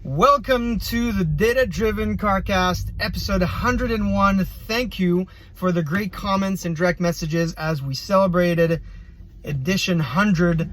Welcome to the Data-Driven Carcast, episode 101. Thank you for the great comments and direct messages as we celebrated edition 100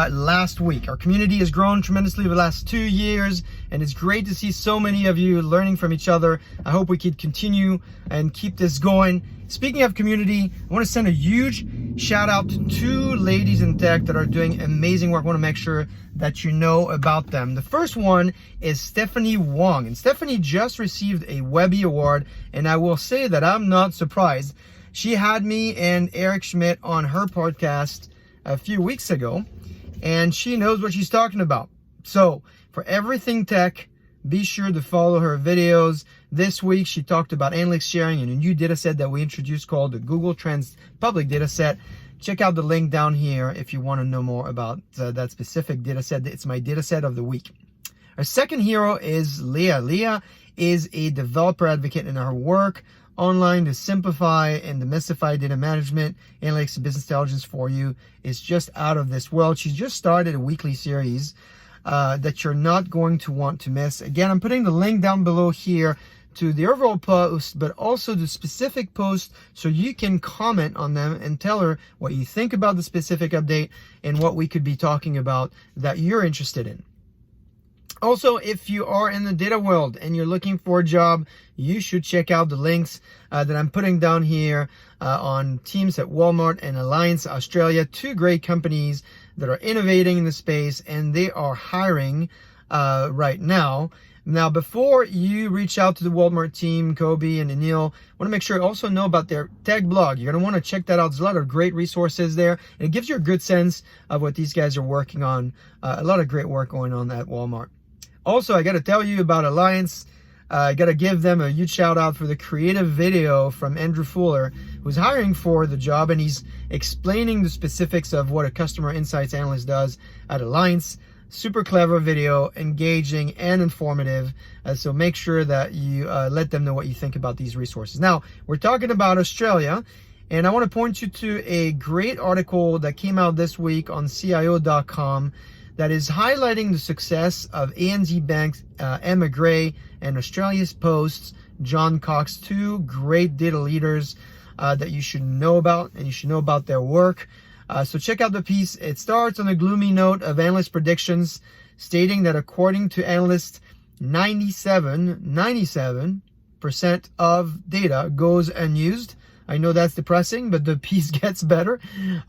last week. Our community has grown tremendously over the last 2 years, and it's great to see so many of you learning from each other. I hope we could continue and keep this going. Speaking of community, I want to send a huge shout out to 2 ladies in tech that are doing amazing work. I want to make sure that you know about them. The first one is Stephanie Wong, and Stephanie just received a Webby award, and I will say that I'm not surprised. She had me and Eric Schmidt on her podcast a few weeks ago, and she knows what she's talking about. So for everything tech, be sure to follow her videos. This week, she talked about analytics sharing and a new data set that we introduced called the Google Trends Public Data Set. Check out the link down here if you want to know more about that specific data set. It's my data set of the week. Our second hero is Leigha. Leigha is a developer advocate in her work online to simplify and demystify data management, analytics, and business intelligence for you. Is just out of this world. She's just started a weekly series that you're not going to want to miss. Again, I'm putting the link down below here to the overall post, but also the specific post so you can comment on them and tell her what you think about the specific update and what we could be talking about that you're interested in. Also, if you are in the data world and you're looking for a job, you should check out the links that I'm putting down here on teams at Walmart and Allianz Australia, 2 great companies that are innovating in the space, and they are hiring right now. Now, before you reach out to the Walmart team, Kobe and Anil, I want to make sure you also know about their tech blog. You're going to want to check that out. There's a lot of great resources there, and it gives you a good sense of what these guys are working on. A lot of great work going on at Walmart. Also, I got to tell you about Allianz. I got to give them a huge shout out for the creative video from Andrew Fuller, who's hiring for the job, and he's explaining the specifics of what a customer insights analyst does at Allianz. Super clever video, engaging and informative. So make sure that you let them know what you think about these resources. Now, we're talking about Australia, and I want to point you to a great article that came out this week on CIO.com that is highlighting the success of ANZ Bank's Emma Gray and Australia's Post's John Cox, 2 great data leaders that you should know about, and you should know about their work. So check out the piece. It starts on a gloomy note of analyst predictions, stating that according to analysts, 97% of data goes unused. I know that's depressing, but the piece gets better.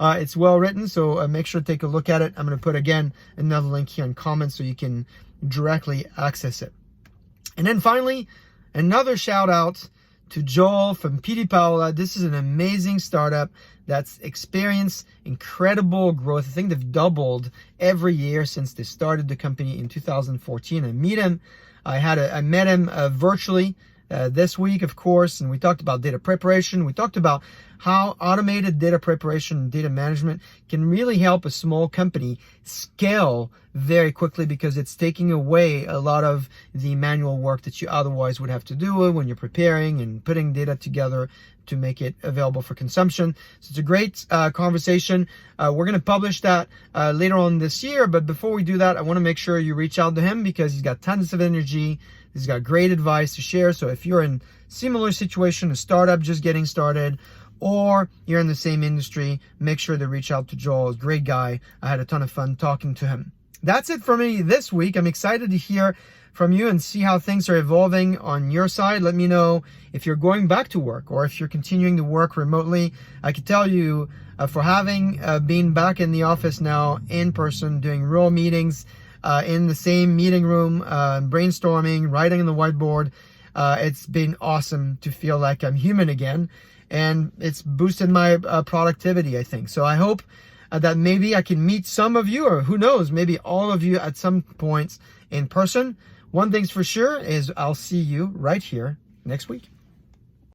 It's well written, so make sure to take a look at it. I'm going to put, again, another link here in comments so you can directly access it. And then finally, another shout out to Joel from Petepaola. This is an amazing startup that's experienced incredible growth. I think they've doubled every year since they started the company in 2014. I met him virtually this week, of course, and we talked about data preparation. We talked about how automated data preparation and data management can really help a small company scale very quickly, because it's taking away a lot of the manual work that you otherwise would have to do when you're preparing and putting data together to make it available for consumption. So it's a great conversation. We're going to publish that later on this year, but before we do that, I want to make sure you reach out to him because he's got tons of energy. He's got great advice to share. So if you're in similar situation, a startup just getting started, or you're in the same industry, make sure to reach out to Joel. He's a great guy. I had a ton of fun talking to him. That's it for me this week. I'm excited to hear from you and see how things are evolving on your side. Let me know if you're going back to work or if you're continuing to work remotely. I can tell you for having been back in the office now in person, doing real meetings in the same meeting room, brainstorming, writing on the whiteboard, it's been awesome to feel like I'm human again, and it's boosted my productivity, I think. So I hope that maybe I can meet some of you, or who knows, maybe all of you at some points in person. One thing's for sure is I'll see you right here next week.